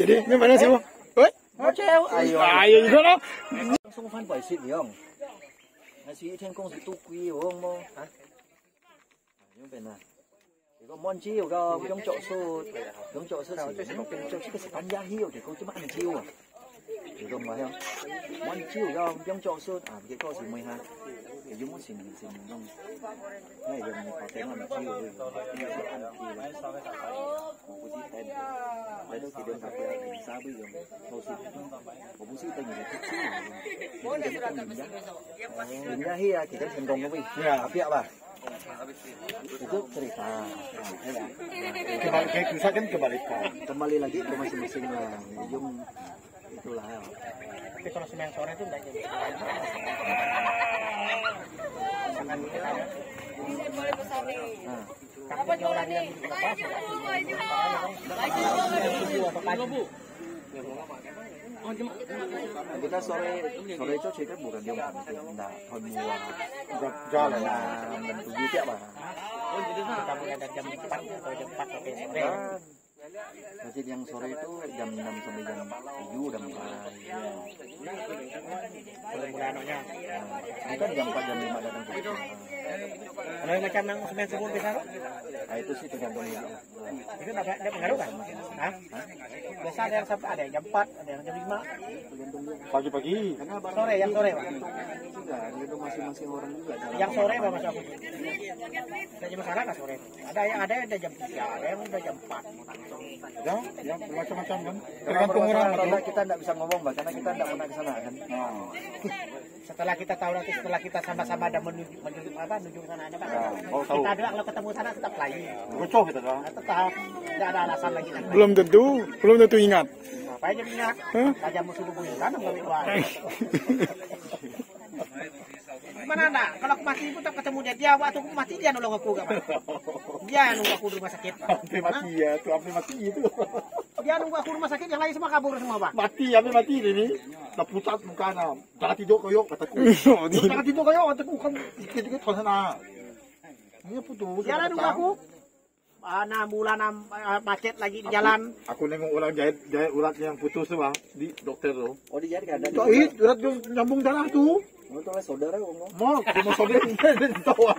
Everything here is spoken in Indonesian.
Jadi gimana sih, Bu? Woi, Treo, ayo juga loh. Langsung fan bảy xịn hiểu không? Ngày xưa thiên công tu quý hiểu không mô? Hả? Như vậy nè. Thì có món chiêu có trong chỗ số chỉ có trong chỗ chỉ có giá hiếu thì có chứ ăn chiêu à? Thì không phải không? Món chiêu có trong chỗ số cái có gì mày ha? Thì dùng món xịn không? Này dùng có cái món chiêu rồi. Một cái tên. Đấy đôi khi đường cà phê ở xa bây giờ thôi xịn. Một bún xịn tên là thích xịn. Mình ra hi kita thành công không? Ya, siap lah. Itu cerita. Kerusakan kebalikan. Kembali lagi ke masing-masing lah. Ujung itulah. Tapi kalau semen sore itu enggak jadi. Sangat apa jualan yang kita sore itu cerita bukan jam enggak tahun Jalan dan 7 tiap lah. kita mulai dari jam 4 atau jam 4 sampai sore. Masjid yang sore itu jam 6 sampai jam 7 udah mulai. Mulai anunya. Bukan jam 4 jam 5 datang ke situ. Kalau yang macam yang semen subuh bisa kok? Nah itu sih tergantung juga. Itu ada pengaruh kan? Hah? Biasa ada yang sampai ada yang jam 4, ada yang jam 5. Pagi-pagi. Karena Sore, yang sore Pak. Juga itu masing-masing orang juga. Yang sore Pak Mas aku. Ada jam masyarakat sore. Ada yang jam 3, ada yang udah jam 4. Ya, yang macam-macam kan. Tergantung orang. Kita tidak bisa ngomong, Mbak, karena kita tidak pernah ke sana kan. Setelah kita tahu nanti setelah kita sama-sama ada menuju sana ada Pak. Oh, tahu. Kita ada kalau ketemu sana tetap lagi. Bocor kita dah. Tetap tidak ada alasan lagi. Belum tentu ingat. Apa aja minyak? Aja musuh bubuyuran enggak bisa. Gimana nak? Kalau aku mati pun tak ketemu dia waktu aku mati dia nolong aku enggak Pak. Dia nunggu aku di rumah sakit. Sampai mati ya, tuh sampai mati itu. Dia nunggu aku rumah sakit, yang lain semua kabur semua Pak. Sampai mati ini. Tak pucat mukanya. Jangan tidur koyok kataku. Jangan tidur koyok kataku kan dikit-dikit kau sana. Ini putus. Dia nunggu aku. 6 bulan macet lagi di jalan. Aku nengok orang jahit urat yang putus tuh Bang di dokter tuh. Oh di jari kan ada. Jahit urat yang nyambung darah tuh. Itu lah saudara ngomong. Mau saudara tahu.